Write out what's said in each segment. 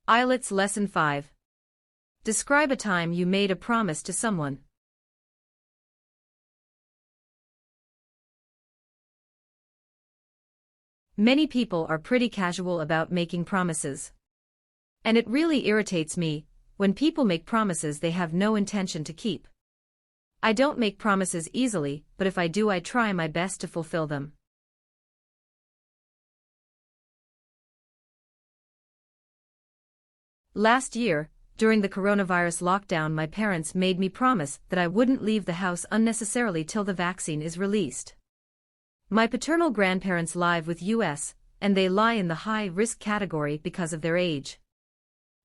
IELTS Lesson 5. Describe a time you made a promise to someone. Many people are pretty casual about making promises. And it really irritates me when people make promises they have no intention to keep. I don't make promises easily, but if I do, I try my best to fulfill them. Last year, during the coronavirus lockdown, my parents made me promise that I wouldn't leave the house unnecessarily till the vaccine is released. My paternal grandparents live with US, and they lie in the high-risk category because of their age.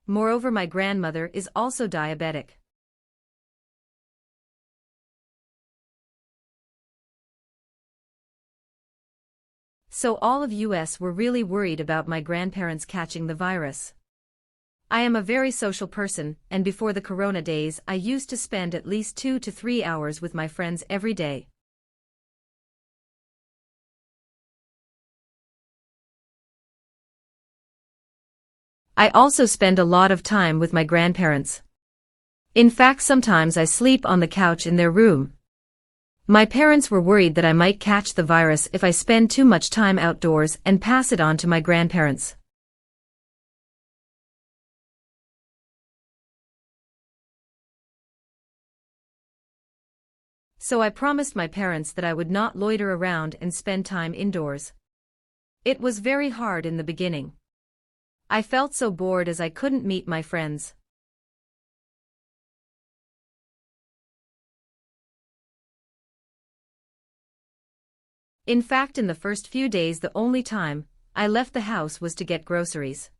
Moreover, my grandmother is also diabetic. So all of US were really worried about my grandparents catching the virus. I am a very social person, and before the corona days I used to spend at least 2 to 3 hours with my friends every day. I also spend a lot of time with my grandparents. In fact, sometimes I sleep on the couch in their room. My parents were worried that I might catch the virus if I spend too much time outdoors and pass it on to my grandparents. So I promised my parents that I would not loiter around and spend time indoors. It was very hard in the beginning. I felt so bored as I couldn't meet my friends. In fact, in the first few days, the only time I left the house was to get groceries.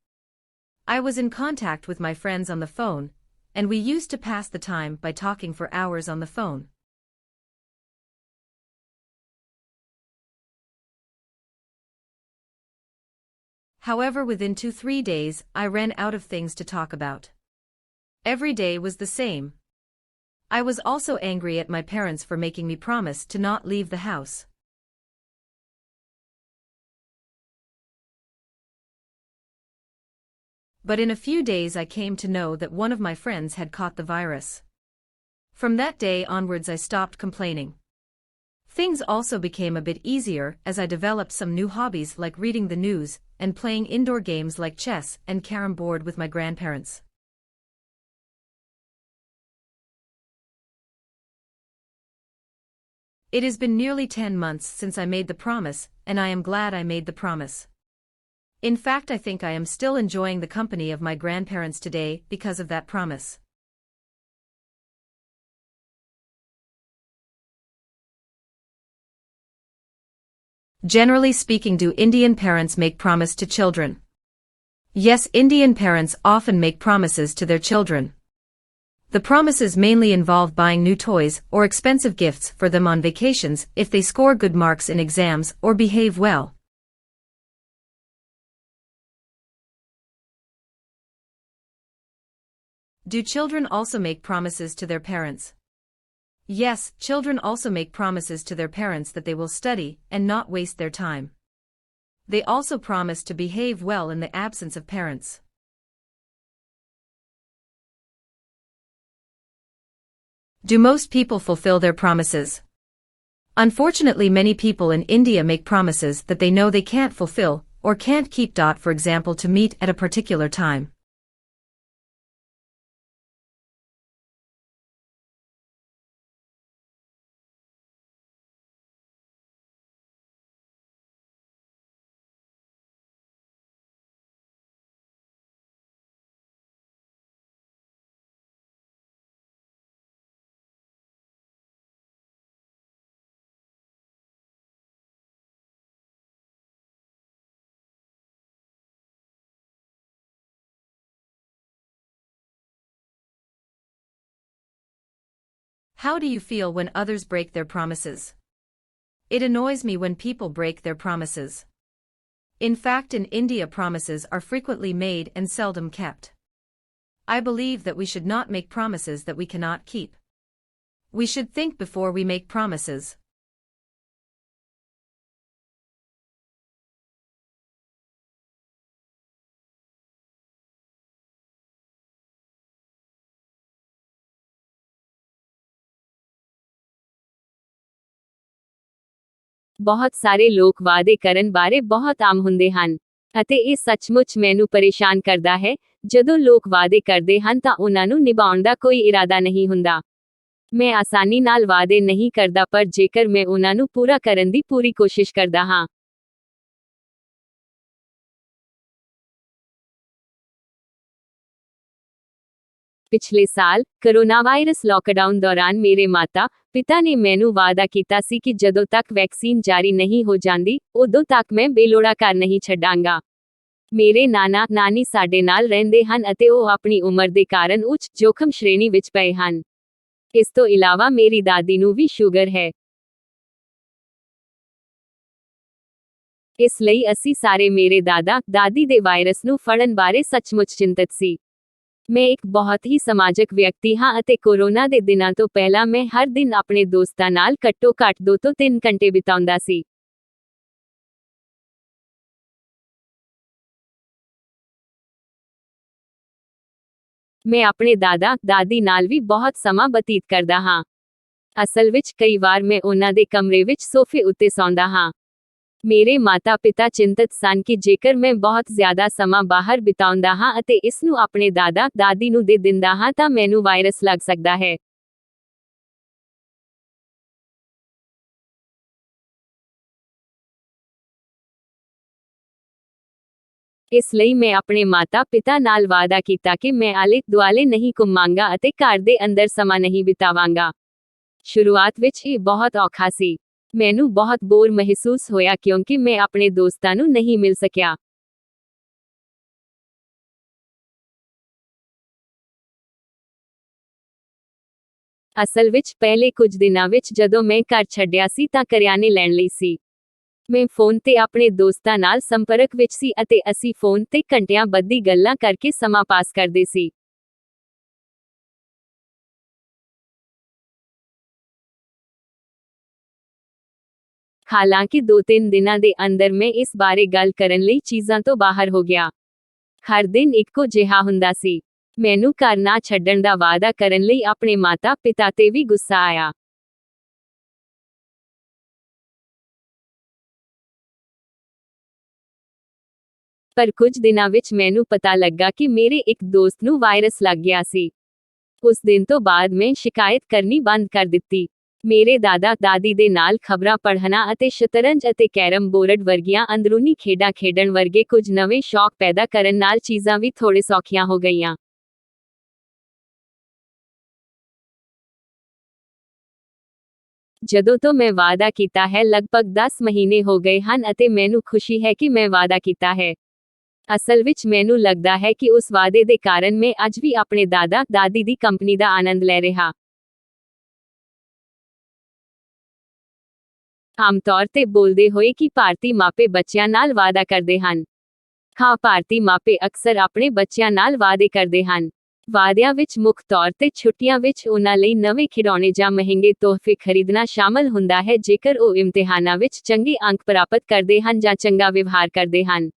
I was in contact with my friends on the phone, and we used to pass the time by talking for hours on the phone. However, within 2-3 days, I ran out of things to talk about. Every day was the same. I was also angry at my parents for making me promise to not leave the house. But in a few days I came to know that one of my friends had caught the virus. From that day onwards I stopped complaining. Things also became a bit easier as I developed some new hobbies like reading the news and playing indoor games like chess and carom board with my grandparents. It has been nearly 10 months since I made the promise, and I am glad I made the promise. In fact, I think I am still enjoying the company of my grandparents today because of that promise. Generally speaking, do Indian parents make promise to children? Yes, Indian parents often make promises to their children. The promises mainly involve buying new toys or expensive gifts for them on vacations if they score good marks in exams or behave well. Do children also make promises to their parents? Yes, children also make promises to their parents that they will study and not waste their time. They also promise to behave well in the absence of parents. Do most people fulfill their promises? Unfortunately, many people in India make promises that they know they can't fulfill or can't keep. For example, to meet at a particular time. How do you feel when others break their promises? It annoys me when people break their promises. In fact, in India, promises are frequently made and seldom kept. I believe that we should not make promises that we cannot keep. We should think before we make promises. ਬਹੁਤ ਸਾਰੇ ਲੋਕ ਵਾਅਦੇ ਕਰਨ ਬਾਰੇ ਬਹੁਤ ਆਮ ਹੁੰਦੇ ਹਨ ਅਤੇ ਇਹ ਸੱਚਮੁੱਚ ਮੈਨੂੰ ਪਰੇਸ਼ਾਨ ਕਰਦਾ ਹੈ। ਜਦੋਂ ਲੋਕ ਵਾਅਦੇ ਕਰਦੇ ਹਨ ਤਾਂ ਉਹਨਾਂ ਨੂੰ ਨਿਭਾਉਣ ਦਾ ਕੋਈ ਇਰਾਦਾ ਨਹੀਂ ਹੁੰਦਾ। ਮੈਂ ਆਸਾਨੀ ਨਾਲ ਵਾਅਦੇ ਨਹੀਂ ਕਰਦਾ, ਪਰ ਜੇਕਰ ਮੈਂ ਉਹਨਾਂ ਨੂੰ ਪੂਰਾ ਕਰਨ ਦੀ ਪੂਰੀ ਕੋਸ਼ਿਸ਼ ਕਰਦਾ ਹਾਂ। ਪਿਛਲੇ ਸਾਲ ਕੋਰੋਨਾ ਵਾਇਰਸ ਲਾਕਡਾਊਨ ਦੌਰਾਨ ਮੇਰੇ ਮਾਤਾ ਪਿਤਾ ਨੇ ਮੈਨੂੰ ਵਾਅਦਾ ਕੀਤਾ ਸੀ ਕਿ ਜਦੋਂ ਤੱਕ ਵੈਕਸੀਨ ਜਾਰੀ ਨਹੀਂ ਹੋ ਜਾਂਦੀ, ਉਦੋਂ ਤੱਕ ਮੈਂ ਬੇਲੋੜਾ ਘਰ ਨਹੀਂ ਛੱਡਾਂਗਾ। ਮੇਰੇ ਨਾਨਾ ਨਾਨੀ ਸਾਡੇ ਨਾਲ ਰਹਿੰਦੇ ਹਨ ਅਤੇ ਉਹ ਆਪਣੀ ਉਮਰ ਦੇ ਕਾਰਨ ਉੱਚ ਜੋਖਮ ਸ਼੍ਰੇਣੀ ਵਿੱਚ ਪਏ ਹਨ। ਇਸ ਤੋਂ ਇਲਾਵਾ ਮੇਰੀ ਦਾਦੀ ਨੂੰ ਵੀ ਸ਼ੂਗਰ ਹੈ। ਇਸ ਲਈ ਅਸੀਂ ਸਾਰੇ ਮੇਰੇ ਦਾਦਾ ਦਾਦੀ ਦੇ ਵਾਇਰਸ ਨੂੰ ਫੜਨ ਬਾਰੇ ਸੱਚਮੁੱਚ ਚਿੰਤਤ ਸੀ। ਮੈਂ ਇੱਕ ਬਹੁਤ ਹੀ ਸਮਾਜਿਕ ਵਿਅਕਤੀ ਹਾਂ ਅਤੇ ਕੋਰੋਨਾ ਦੇ ਦਿਨਾਂ ਤੋਂ ਪਹਿਲਾਂ ਮੈਂ ਹਰ ਦਿਨ ਆਪਣੇ ਦੋਸਤਾਂ ਨਾਲ ਘੱਟੋ ਘੱਟ 2 ਤੋਂ 3 ਘੰਟੇ ਬਿਤਾਉਂਦਾ ਸੀ। ਮੈਂ ਆਪਣੇ ਦਾਦਾ ਦਾਦੀ ਨਾਲ ਵੀ ਬਹੁਤ ਸਮਾਂ ਬਤੀਤ ਕਰਦਾ ਹਾਂ। ਅਸਲ ਵਿੱਚ ਕਈ ਵਾਰ ਮੈਂ ਉਹਨਾਂ ਦੇ ਕਮਰੇ ਵਿੱਚ ਸੋਫੇ ਉੱਤੇ ਸੌਂਦਾ ਹਾਂ। ਮੇਰੇ ਮਾਤਾ ਪਿਤਾ ਚਿੰਤਤ ਸਨ ਕਿ ਜੇਕਰ ਮੈਂ ਬਹੁਤ ਜ਼ਿਆਦਾ ਸਮਾਂ ਬਾਹਰ ਬਿਤਾਉਂਦਾ ਹਾਂ ਅਤੇ ਇਸ ਨੂੰ ਆਪਣੇ ਦਾਦਾ ਦਾਦੀ ਨੂੰ ਦੇ ਦਿੰਦਾ ਹਾਂ ਤਾਂ ਮੈਨੂੰ ਵਾਇਰਸ ਲੱਗ ਸਕਦਾ ਹੈ। ਇਸ ਲਈ ਮੈਂ ਆਪਣੇ ਮਾਤਾ ਪਿਤਾ ਨਾਲ ਵਾਅਦਾ ਕੀਤਾ ਕਿ ਮੈਂ ਆਲੇ ਦੁਆਲੇ ਨਹੀਂ ਘੁੰਮਾਂਗਾ ਅਤੇ ਘਰ ਦੇ ਅੰਦਰ ਸਮਾਂ ਨਹੀਂ ਬਿਤਾਵਾਂਗਾ। ਸ਼ੁਰੂਆਤ ਵਿੱਚ ਇਹ ਬਹੁਤ ਔਖਾ ਸੀ। ਮੈਨੂੰ ਬਹੁਤ ਬੋਰ ਮਹਿਸੂਸ ਹੋਇਆ ਕਿਉਂਕਿ ਮੈਂ ਆਪਣੇ ਦੋਸਤਾਂ ਨੂੰ ਨਹੀਂ ਮਿਲ ਸਕਿਆ। ਅਸਲ ਵਿੱਚ ਪਹਿਲੇ ਕੁਝ ਦਿਨਾਂ ਵਿੱਚ ਜਦੋਂ ਮੈਂ ਘਰ ਛੱਡਿਆ ਸੀ ਤਾਂ ਕਰਿਆਨੇ ਲੈਣ ਲਈ ਸੀ। ਮੈਂ ਫੋਨ ਤੇ ਆਪਣੇ ਦੋਸਤਾਂ ਨਾਲ ਸੰਪਰਕ ਵਿੱਚ ਸੀ ਅਤੇ ਅਸੀਂ ਫੋਨ ਤੇ ਘੰਟਿਆਂ ਬੱਧੀ ਗੱਲਾਂ ਕਰਕੇ ਸਮਾਂ ਪਾਸ ਕਰਦੇ ਸੀ। ਹਾਲਾਂਕਿ 2-3 ਦਿਨਾਂ ਦੇ ਅੰਦਰ ਮੈਂ ਇਸ ਬਾਰੇ ਗੱਲ ਕਰਨ ਲਈ ਚੀਜ਼ਾਂ ਤੋਂ ਬਾਹਰ ਹੋ ਗਿਆ। ਹਰ ਦਿਨ ਇੱਕੋ ਜਿਹਾ ਹੁੰਦਾ ਸੀ। ਮੈਨੂੰ ਘਰ ਨਾ ਛੱਡਣ ਦਾ ਵਾਅਦਾ ਕਰਨ ਲਈ ਆਪਣੇ ਮਾਤਾ ਪਿਤਾ ਤੇ ਵੀ ਗੁੱਸਾ ਆਇਆ। ਪਰ ਕੁਝ ਦਿਨਾਂ ਵਿੱਚ ਮੈਨੂੰ ਪਤਾ ਲੱਗਾ ਕਿ ਮੇਰੇ ਇੱਕ ਦੋਸਤ ਨੂੰ ਵਾਇਰਸ ਲੱਗ ਗਿਆ ਸੀ। ਉਸ ਦਿਨ ਤੋਂ ਬਾਅਦ ਮੈਂ ਸ਼ਿਕਾਇਤ ਕਰਨੀ ਬੰਦ ਕਰ ਦਿੱਤੀ। ਮੇਰੇ ਦਾਦਾ ਦਾਦੀ ਦੇ ਨਾਲ ਖਬਰਾਂ ਪੜ੍ਹਨਾ ਅਤੇ ਸ਼ਤਰੰਜ ਅਤੇ ਕੈਰਮ ਬੋਰਡ ਵਰਗੀਆਂ ਅੰਦਰੂਨੀ ਖੇਡਾਂ ਖੇਡਣ ਵਰਗੇ ਕੁਝ ਨਵੇਂ ਸ਼ੌਕ ਪੈਦਾ ਕਰਨ ਨਾਲ ਚੀਜ਼ਾਂ ਵੀ ਥੋੜ੍ਹੇ ਸੌਖੀਆਂ ਹੋ ਗਈਆਂ। ਜਦੋਂ ਤੋਂ ਮੈਂ ਵਾਅਦਾ ਕੀਤਾ ਹੈ ਲਗਭਗ 10 ਮਹੀਨੇ ਹੋ ਗਏ ਹਨ ਅਤੇ ਮੈਨੂੰ ਖੁਸ਼ੀ ਹੈ ਕਿ ਮੈਂ ਵਾਅਦਾ ਕੀਤਾ ਹੈ। ਅਸਲ ਵਿੱਚ ਮੈਨੂੰ ਲੱਗਦਾ ਹੈ ਕਿ ਉਸ ਵਾਅਦੇ ਦੇ ਕਾਰਨ ਮੈਂ ਅੱਜ ਵੀ ਆਪਣੇ ਦਾਦਾ ਦਾਦੀ ਦੀ ਕੰਪਨੀ ਦਾ ਆਨੰਦ ਲੈ ਰਿਹਾ। ਆਮ ਤੌਰ ਤੇ ਬੋਲਦੇ ਹੋਏ ਕਿ ਭਾਰਤੀ ਮਾਪੇ ਬੱਚਿਆਂ ਨਾਲ ਵਾਅਦਾ ਕਰਦੇ ਹਨ। ਹਾਂ, ਭਾਰਤੀ ਮਾਪੇ ਅਕਸਰ ਆਪਣੇ ਬੱਚਿਆਂ ਨਾਲ ਵਾਅਦੇ ਕਰਦੇ ਹਨ। ਵਾਅਦਿਆਂ ਵਿੱਚ ਮੁੱਖ ਤੌਰ ਤੇ ਛੁੱਟੀਆਂ ਵਿੱਚ ਉਹਨਾਂ ਲਈ ਨਵੇਂ ਖਿਡੌਣੇ ਜਾਂ ਮਹਿੰਗੇ ਤੋਹਫ਼ੇ ਖਰੀਦਣਾ ਸ਼ਾਮਲ ਹੁੰਦਾ ਹੈ ਜੇਕਰ ਉਹ ਇਮਤਿਹਾਨਾਂ ਵਿੱਚ ਚੰਗੇ ਅੰਕ ਪ੍ਰਾਪਤ ਕਰਦੇ ਹਨ ਜਾਂ ਚੰਗਾ ਵਿਵਹਾਰ ਕਰਦੇ ਹਨ।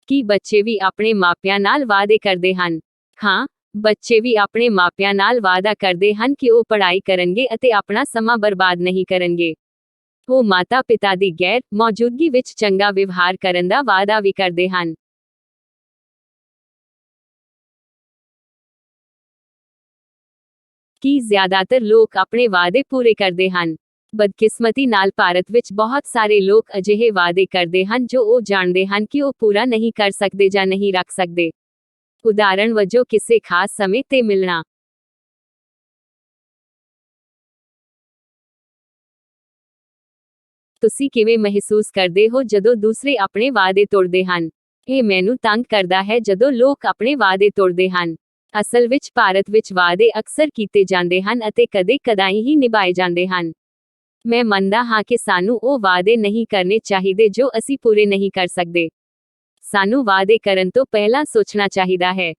ਕੀ ਬੱਚੇ ਵੀ ਆਪਣੇ ਮਾਪਿਆਂ ਨਾਲ ਵਾਅਦੇ ਕਰਦੇ ਹਨ? ਹਾਂ, ਬੱਚੇ ਵੀ ਆਪਣੇ ਮਾਪਿਆਂ ਨਾਲ ਵਾਅਦਾ ਕਰਦੇ ਹਨ ਕਿ ਉਹ ਪੜ੍ਹਾਈ ਕਰਨਗੇ ਅਤੇ ਆਪਣਾ ਸਮਾਂ ਬਰਬਾਦ ਨਹੀਂ ਕਰਨਗੇ। ਉਹ ਮਾਤਾ ਪਿਤਾ ਦੀ ਗੈਰ ਮੌਜੂਦਗੀ ਵਿੱਚ ਚੰਗਾ ਵਿਵਹਾਰ ਕਰਨ ਦਾ ਵਾਅਦਾ ਵੀ ਕਰਦੇ ਹਨ। ਕੀ ਜ਼ਿਆਦਾਤਰ ਲੋਕ ਆਪਣੇ ਵਾਅਦੇ ਪੂਰੇ ਕਰਦੇ ਹਨ? ਬਦਕਿਸਮਤੀ ਨਾਲ ਭਾਰਤ ਵਿੱਚ ਬਹੁਤ ਸਾਰੇ ਲੋਕ ਅਜਿਹੇ ਵਾਅਦੇ ਕਰਦੇ ਹਨ ਜੋ ਉਹ ਜਾਣਦੇ ਹਨ ਕਿ ਉਹ ਪੂਰਾ ਨਹੀਂ ਕਰ ਸਕਦੇ ਜਾਂ ਨਹੀਂ ਰੱਖ ਸਕਦੇ। ਉਦਾਹਰਣ ਵਜੋਂ ਕਿਸੇ ਖਾਸ ਸਮੇਂ ਤੇ ਮਿਲਣਾ। ਤੁਸੀਂ ਕਿਵੇਂ ਮਹਿਸੂਸ ਕਰਦੇ ਹੋ ਜਦੋਂ ਦੂਸਰੇ ਆਪਣੇ ਵਾਅਦੇ ਤੋੜਦੇ ਹਨ? ਇਹ ਮੈਨੂੰ ਤੰਗ ਕਰਦਾ ਹੈ ਜਦੋਂ ਲੋਕ ਆਪਣੇ ਵਾਅਦੇ ਤੋੜਦੇ ਹਨ। ਅਸਲ ਵਿੱਚ ਭਾਰਤ ਵਿੱਚ ਵਾਅਦੇ ਅਕਸਰ ਕੀਤੇ ਜਾਂਦੇ ਹਨ ਅਤੇ ਕਦੇ-ਕਦਾਈਂ ਹੀ ਨਿਭਾਏ ਜਾਂਦੇ ਹਨ। ਮੈਂ ਮੰਨਦਾ ਹਾਂ ਕਿ ਸਾਨੂੰ ਉਹ ਵਾਅਦੇ ਨਹੀਂ ਕਰਨੇ ਚਾਹੀਦੇ ਜੋ ਅਸੀਂ ਪੂਰੇ ਨਹੀਂ ਕਰ ਸਕਦੇ। ਸਾਨੂੰ ਵਾਅਦੇ ਕਰਨ ਤੋਂ ਪਹਿਲਾਂ ਸੋਚਣਾ ਚਾਹੀਦਾ ਹੈ।